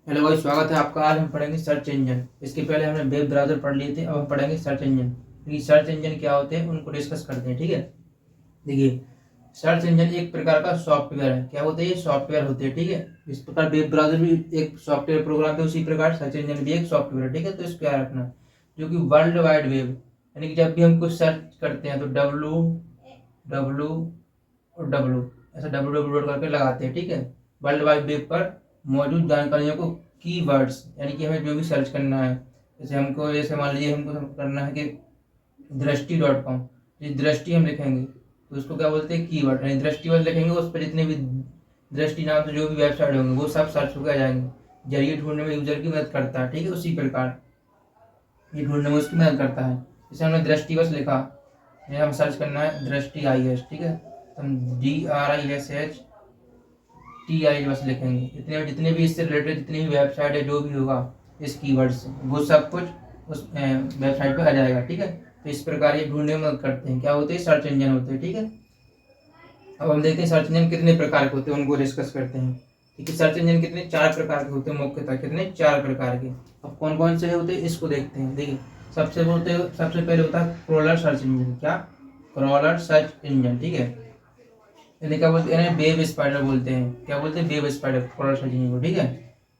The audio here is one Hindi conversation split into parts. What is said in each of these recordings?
हेलो भाई, स्वागत है आपका। आज हम पढ़ेंगे सर्च इंजन। इसके पहले हमने वेब ब्राउजर पढ़ लिए थे, अब हम पढ़ेंगे सर्च इंजन। ये सर्च इंजन क्या होते हैं उनको डिस्कस करते हैं, ठीक है। देखिए, सर्च इंजन एक प्रकार का सॉफ्टवेयर है। क्या होते हैं? ये सॉफ्टवेयर होते हैं, ठीक है। इस प्रकार वेब ब्राउजर भी एक सॉफ्टवेयर प्रोग्राम है, उसी प्रकार सर्च इंजन भी एक सॉफ्टवेयर है, ठीक है। तो इसको क्या रखना, जो कि वर्ल्ड वाइड वेब, यानी कि जब भी हम कुछ सर्च करते हैं तो डब्लू डब्लू और डब्लू, ऐसा डब्लू डब्लू करके लगाते हैं, ठीक है। वर्ल्ड वाइड वेब पर मौजूद जानकारियों को कीवर्ड्स, यानी कि हमें जो भी सर्च करना है, जैसे मान लीजिए हमको करना है कि दृष्टि.com, जिस दृष्टि हम लिखेंगे तो उसको क्या बोलते हैं? कीवर्ड। यानी दृष्टि वर्ड लिखेंगे, उस पर जितने भी दृष्टि नाम से जो भी वेबसाइट होंगे वो सब सर्च होकर आ जाएंगे। जरिए ढूंढने में यूजर की मदद करता है, ठीक है। उसी प्रकार ये ढूंढने में उसकी मदद करता है। जैसे हमने दृष्टि बस लिखा, ये हम सर्च करना है दृष्टि IS, ठीक है। तो हम DRISHTI बस लिखेंगे। जितने भी इससे रिलेटेड जितनी भी वेबसाइट है, जो भी होगा इस कीवर्ड से, वो सब कुछ उस वेबसाइट पे आ जाएगा, ठीक है। तो इस प्रकार ये ढूंढने में मदद करते हैं। क्या होते हैं? सर्च इंजन होते हैं, ठीक है। अब हम देखते हैं सर्च इंजन कितने प्रकार के होते हैं, उनको डिस्कस करते हैं। ठीक है, सर्च इंजन कितने? 4 प्रकार के होते हैं मुख्यतः। कितने? 4 प्रकार के। अब कौन कौन से होते हैं इसको देखते हैं। देखिए, सबसे पहले होता है क्रॉलर सर्च इंजन। क्या? क्रॉलर सर्च इंजन, ठीक है। इन्हें क्या बोलते हैं? वेब स्पाइडर बोलते हैं। क्या बोलते हैं? Web spider, crawler search engine को, ठीक है।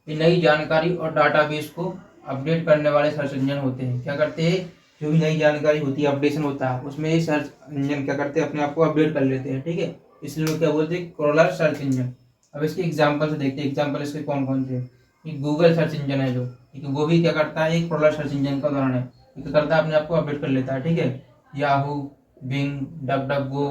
ये नई जानकारी और डाटाबेस को अपडेट करने वाले सर्च इंजन होते हैं। क्या करते हैं? जो भी नई जानकारी होती है, अपडेशन होता है, उसमें ये सर्च इंजन क्या करते हैं? अपने आप को अपडेट कर लेते हैं, ठीक है। इसलिए लोग क्या बोलते हैं? Crawler search engine. अब इसके एग्जाम्पल से देखते हैं। एग्जाम्पल इसके कौन कौन से? ये गूगल सर्च इंजन है जो, ठीक है, वो भी क्या करता है? एक क्रॉलर सर्च इंजन का उदाहरण है। ये क्या करता है? अपने आप को अपडेट कर लेता है, ठीक है। याहू, बिंग, डक डक गो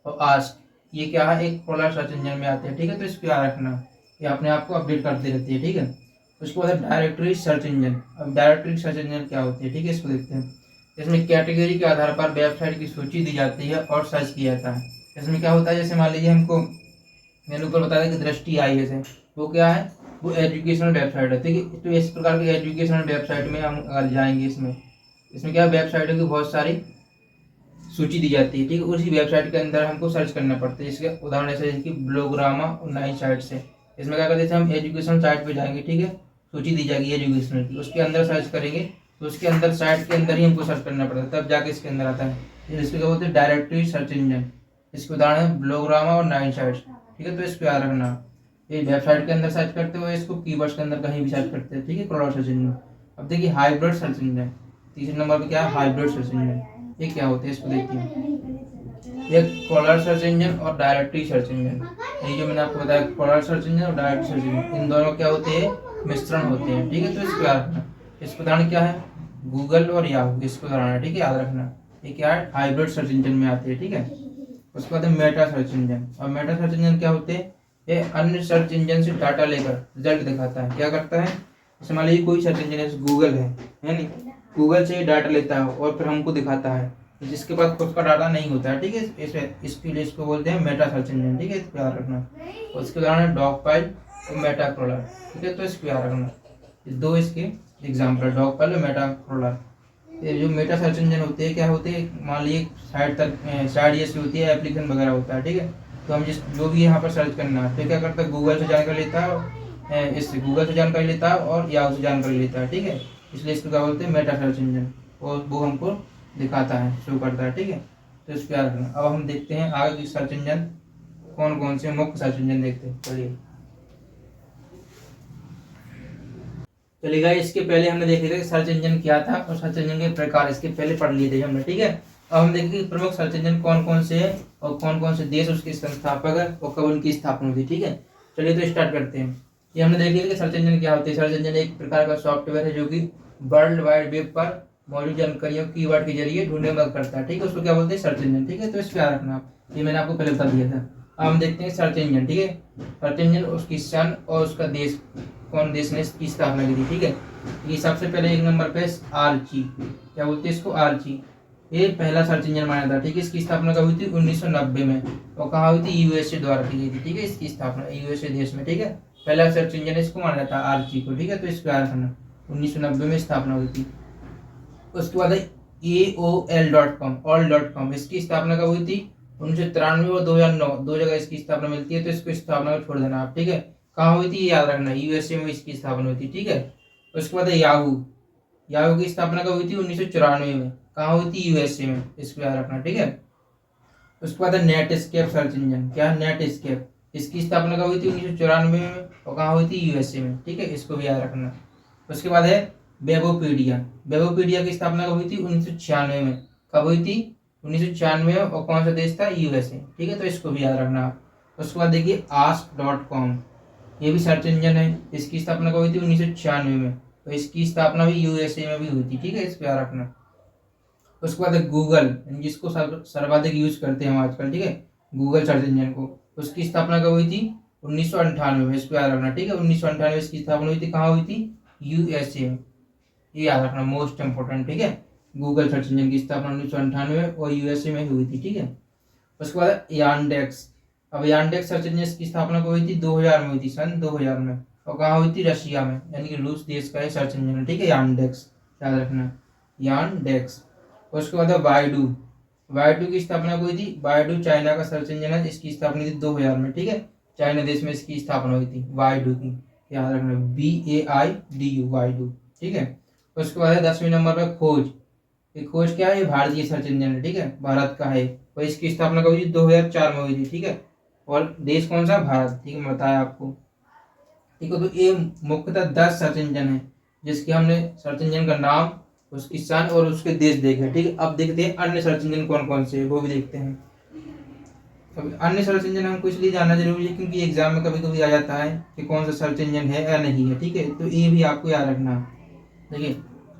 और आस्क, ये क्या है? एक क्रॉलर सर्च इंजन में आते हैं, ठीक है। तो इसको याद रखना, ये अपने आप को अपडेट करती रहती है, ठीक है। उसके बाद डायरेक्टरी सर्च इंजन। अब डायरेक्टरी सर्च इंजन क्या होती है, ठीक है, इसको देखते हैं। इसमें कैटेगरी के आधार पर वेबसाइट की सूची दी जाती है और सर्च किया जाता है। इसमें क्या होता है? जैसे मान लीजिए हमको, मैंने ऊपर बताया कि दृष्टि IS है, वो क्या है? वो एजुकेशनल वेबसाइट है, ठीक है। तो इस प्रकार की एजुकेशनल वेबसाइट में हम अगर जाएंगे, इसमें इसमें क्या, वेबसाइटों की बहुत सारी सूची दी जाती है, ठीक है। उसी वेबसाइट के अंदर हमको सर्च करना पड़ता है। इसके उदाहरण ऐसे कि ब्लोग्रामा और 9 साइट से, इसमें क्या करते थे? हम एजुकेशन साइट पे जाएंगे, ठीक है। सूची दी जाएगी एजुकेशनल की, उसके अंदर सर्च करेंगे, तो उसके अंदर साइट के अंदर ही हमको सर्च करना पड़ता है, तब जाके इसके अंदर आता है। इसको क्या बोलते हैं? Directory search engine. इसके उदाहरण है ब्लोग्रामा और 9 साइट्स, ठीक है। तो इसको याद रखना, ये वेबसाइट के अंदर सर्च करते हुए इसको कीवर्ड्स के अंदर कहीं भी सर्च करते हैं, ठीक है, क्रॉस सर्च इंजन। अब देखिए हाइब्रिड सर्च इंजन, तीसरे नंबर पे क्या है? Hybrid search engine. ये क्या होते हैं इसको देखिए। एक क्रॉलर सर्च इंजन और डायरेक्टरी सर्च इंजन, ये जो मैंने आपको बताया, क्रॉलर सर्च इंजन और डायरेक्टरी सर्च इंजन, इन दोनों क्या होते हैं? मिश्रण होते हैं, ठीक है। तो इसको याद रखना। इसका उदाहरण क्या है? गूगल और याहू, इसको उदाहरण है, ठीक है, याद रखना। ये क्या है? हाइब्रिड सर्च इंजन में आते हैं, ठीक है। उसके बाद मेटा सर्च इंजन। और मेटा सर्च इंजन क्या होते हैं? ये अन्य सर्च इंजन से डाटा लेकर रिजल्ट दिखाता है। क्या करता है? जैसे मान लीजिए कोई सर्च इंजन है, गूगल है नहीं, गूगल से डाटा लेता है और फिर हमको दिखाता है, जिसके पास खुद का डाटा नहीं होता है, ठीक है। इसके लिए इसको बोलते हैं मेटा सर्च इंजन, ठीक है, इसको याद रखना। उसके उदाहरण है डॉग पाइल और मेटा क्रॉलर, ठीक है। तो इसको याद रखना, ये दो इसके एग्जाम्पल, डॉग पाइल और मेटा क्रॉलर। ये जो मेटा सर्च इंजन होते हैं, क्या होते हैं? मान लीजिए साइट जैसी होती है, एप्लीकेशन वगैरह होता है, ठीक है। तो हम जो भी यहाँ पर सर्च करना है, तो क्या करता है? गूगल से जानकारी लेता है, इससे गूगल से जानकारी लेता है और याहू से जानकारी लेता है, ठीक है। इसलिए इसको क्या बोलते हैं? Meta search engine. और वो हमको दिखाता है, शो करता है, ठीक है। तो इसको याद रखना। अब हम देखते हैं आगे की सर्च इंजन कौन कौन से मुख्य सर्च इंजन देखते हैं। चलिएगा, इसके पहले हमने देख लिया कि सर्च इंजन क्या था और सर्च इंजन के प्रकार इसके पहले पढ़ लिए थे हमने, ठीक है। अब हम देखेंगे प्रमुख सर्च इंजन कौन कौन से है और कौन कौन से देश उसके संस्थापक है और कब उनकी स्थापना हुई थी, ठीक है। चलिए तो स्टार्ट करते हैं। ये हमने देख लिया कि सर्च इंजन क्या होती है। सर्च इंजन एक प्रकार का सॉफ्टवेयर है जो कि वर्ल्ड वाइड वेब पर मौजूद जानकारियों कीवर्ड के जरिए ढूंढने में मदद करता है, ठीक है। उसको क्या बोलते हैं? सर्च इंजन, ठीक है। तो इसको याद रखना आप, ये मैंने आपको पहले बता दिया था। अब हम देखते हैं सर्च इंजन, ठीक है। सर्च इंजन, उसकी सन और उसका देश, कौन देश ने इसकी स्थापना की थी, ठीक है। ये सबसे पहले एक नंबर पे आर्ची, क्या बोलते हैं इसको? आर्ची। ये पहला सर्च इंजन माना था, ठीक है। इसकी स्थापना कब हुई थी? 1990 में। और कहाँ हुई थी? USA द्वारा की गई थी, ठीक है, इसकी स्थापना USA देश में, ठीक है। पहला सर्च इंजन इसको माना जाता है, आर्ची को, ठीक है। तो इसको याद रखना, 1990 में स्थापना हुई थी। उसके बाद है AOL.com, all.com, इसकी स्थापना कब हुई थी? 1993 और 2009, दो जगह इसकी स्थापना मिलती है, तो इसको स्थापना को छोड़ देना आप, ठीक है। कहाँ हुई थी ये याद रखना, यूएसए में इसकी स्थापना हुई थी, ठीक है। उसके बाद है याहू। याहू की स्थापना कब हुई थी? 1994 में। कहाँ हुई थी? यूएसए में, इसको याद रखना, ठीक है। उसके बाद है नेटस्केप सर्च इंजन। क्या? नेटस्केप। इसकी स्थापना कब हुई थी? 1994 में। और कहाँ हुई थी? यूएसए में, ठीक है, इसको भी याद रखना। उसके बाद है वेबोपीडिया। वेबोपीडिया की स्थापना कब हुई थी? 1996 में। कब हुई थी? 1996 में। और कौन सा देश था? यूएसए, ठीक है, तो इसको भी याद रखना। उसके बाद देखिए ask.com, ये भी सर्च इंजन है। इसकी स्थापना कब हुई थी? 1996 में। तो इसकी स्थापना भी यूएसए में भी हुई थी, ठीक है, इसको याद रखना। उसके बाद गूगल, जिसको सर्वाधिक यूज करते हैं हम आजकल, ठीक है, गूगल सर्च इंजन को, उसकी स्थापना कब हुई थी? 1998 में, इसको याद रखना, ठीक है। 1998 इसकी स्थापना हुई थी। कहाँ हुई थी? यूएसए में, ये याद रखना, मोस्ट इंपोर्टेंट, ठीक है। गूगल सर्च इंजन की स्थापना 1998 में और यूएसए में हुई थी, ठीक है। उसके बाद यानडेक्स। अब यानडेक्स सर्च इंजन की स्थापना कब हुई थी? 2000 में हुई थी, सन 2000 में। और कहाँ हुई थी? रशिया में, यानी कि रूस देश का सर्च इंजन है, ठीक है, यानडेक्स, याद रखना, यानडेक्स। उसके बाद है बाइडू। बाइडू की स्थापना हुई थी? बाइडू चाइना का सर्च इंजन है, इसकी स्थापना थी 2000 में, ठीक है, चाइना देश में इसकी स्थापना हुई थी बाइडू की, याद रखना, BAIDU, बाइडू, ठीक है। उसके बाद है 10वें नंबर पर खोज। ये खोज क्या है? ये भारतीय सर्च इंजन है, ठीक है, भारत का है। और इसकी स्थापना कब हुई थी? 2004 में हुई थी, ठीक है। और देश कौन सा? भारत, ठीक है, मैं बताया आपको, ठीक है। तो ये मुख्यतः 10 सर्च इंजन है, जिसके हमने सर्च इंजन का नाम, उसकी सन और उसके देश देखे, ठीक है। अब देखते हैं अन्य सर्च इंजन कौन कौन से है, वो भी देखते हैं। अब अन्य सर्च इंजन हमको इसलिए जानना जरूरी है क्योंकि एग्जाम में कभी कभी आ जाता है कि कौन सा सर्च इंजन है या नहीं है, ठीक है, तो ये भी आपको याद रखना। देखिए,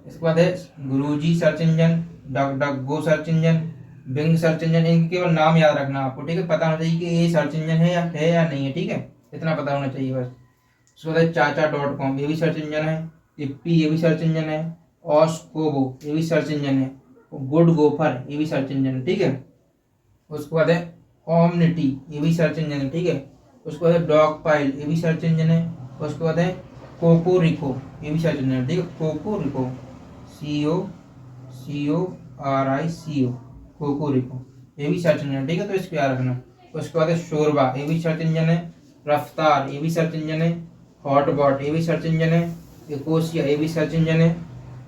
इसके बाद है Guruji search engine, Duck Duck Go search engine, Bing search engine, इनके केवल नाम याद रखना आपको, ठीक है, पता होना चाहिए कि ये सर्च इंजन है या नहीं है, ठीक है, इतना पता होना चाहिए बस। उसके बाद चाचा.com, ये भी सर्च इंजन है। इप्पी, ये भी सर्च इंजन है। ऑस्कोबो, ये भी सर्च इंजन है। गुड गोफर, ये भी सर्च इंजन है, ठीक है। उसके बाद है ओमनिटी, ये भी सर्च इंजन है, ठीक है। उसके बाद है डॉग पाइल, ये भी सर्च इंजन है। उसके बाद है कोकोरिको, ये भी सर्च इंजन है, ठीक है, कोकोरिको, CORICO, कोकोरिको, ये भी सर्च इंजन है, ठीक है, तो इसको याद रखना। उसके बाद है शोरबा, ये भी सर्च इंजन है। रफ्तार, ये भी सर्च इंजन है। हॉटबॉट, ये भी सर्च इंजन है। इकोसिया, ये भी सर्च इंजन है।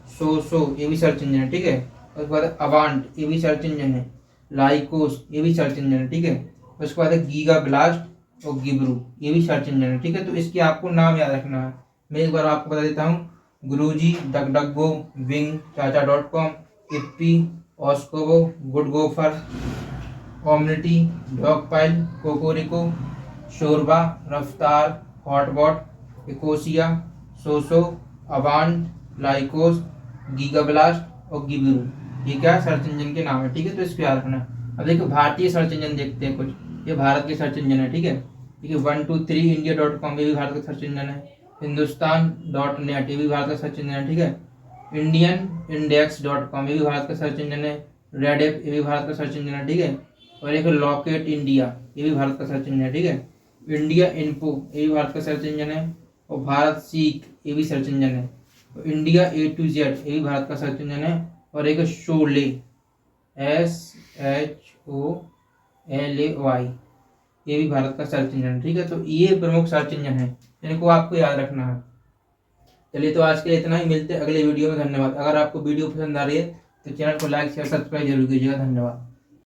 सोसो, ये भी सर्च इंजन है, ठीक है। उसके बाद अवांट, ये भी सर्च इंजन है। लाइकोस, ये भी सर्च इंजन है, ठीक है। उसके बाद है गीगा ब्लास्ट और गिब्रू, ये भी सर्च इंजन है, ठीक है, तो इसके आपको नाम याद रखना है। मैं एक बार आपको बता देता हूँ, Guruji, Duck Duck Go, Bing, चाचा.com, Yippy, Oscobo, Good Gopher, Omnity, Dogpile, कोकोरिको, शोरबा, रफ्तार, हॉटबॉट, इकोसिया, सोसो, अवांट, लाइकोस, गीगाब्लास्ट और गिबिरू, ये क्या सर्च इंजन के नाम है, ठीक है, तो इसको याद रखना। अब देखो भारतीय सर्च इंजन देखते हैं कुछ, ये भारत के सर्च इंजन है, ठीक है। 123 India.com, ये भी भारत का सर्च इंजन है। हिंदुस्तान.net, ये भी भारत का सर्च इंजन है, ठीक है। इंडियन इंडेक्स.com, ये भी भारत का सर्च इंजन है। रेडिफ, ये भी भारत का सर्च इंजन है, ठीक है। और एक लॉकेट इंडिया, ये भी भारत का सर्च इंजन है, ठीक है। इंडिया इन्फो, ये भी भारत का सर्च इंजन है। और भारत सीख, ये भी सर्च इंजन है। और इंडिया A to Z, ये भी भारत का सर्च इंजन है। और एक शोले, SHOLAY, ये भी भारत का सर्च इंजन है, ठीक है। तो ये प्रमुख सर्च इंजन है, इनको आपको याद रखना है। चलिए, तो आज के लिए इतना ही, मिलते हैं अगले वीडियो में। धन्यवाद। अगर आपको वीडियो पसंद आ रही है तो चैनल को लाइक शेयर सब्सक्राइब जरूर कीजिएगा। धन्यवाद।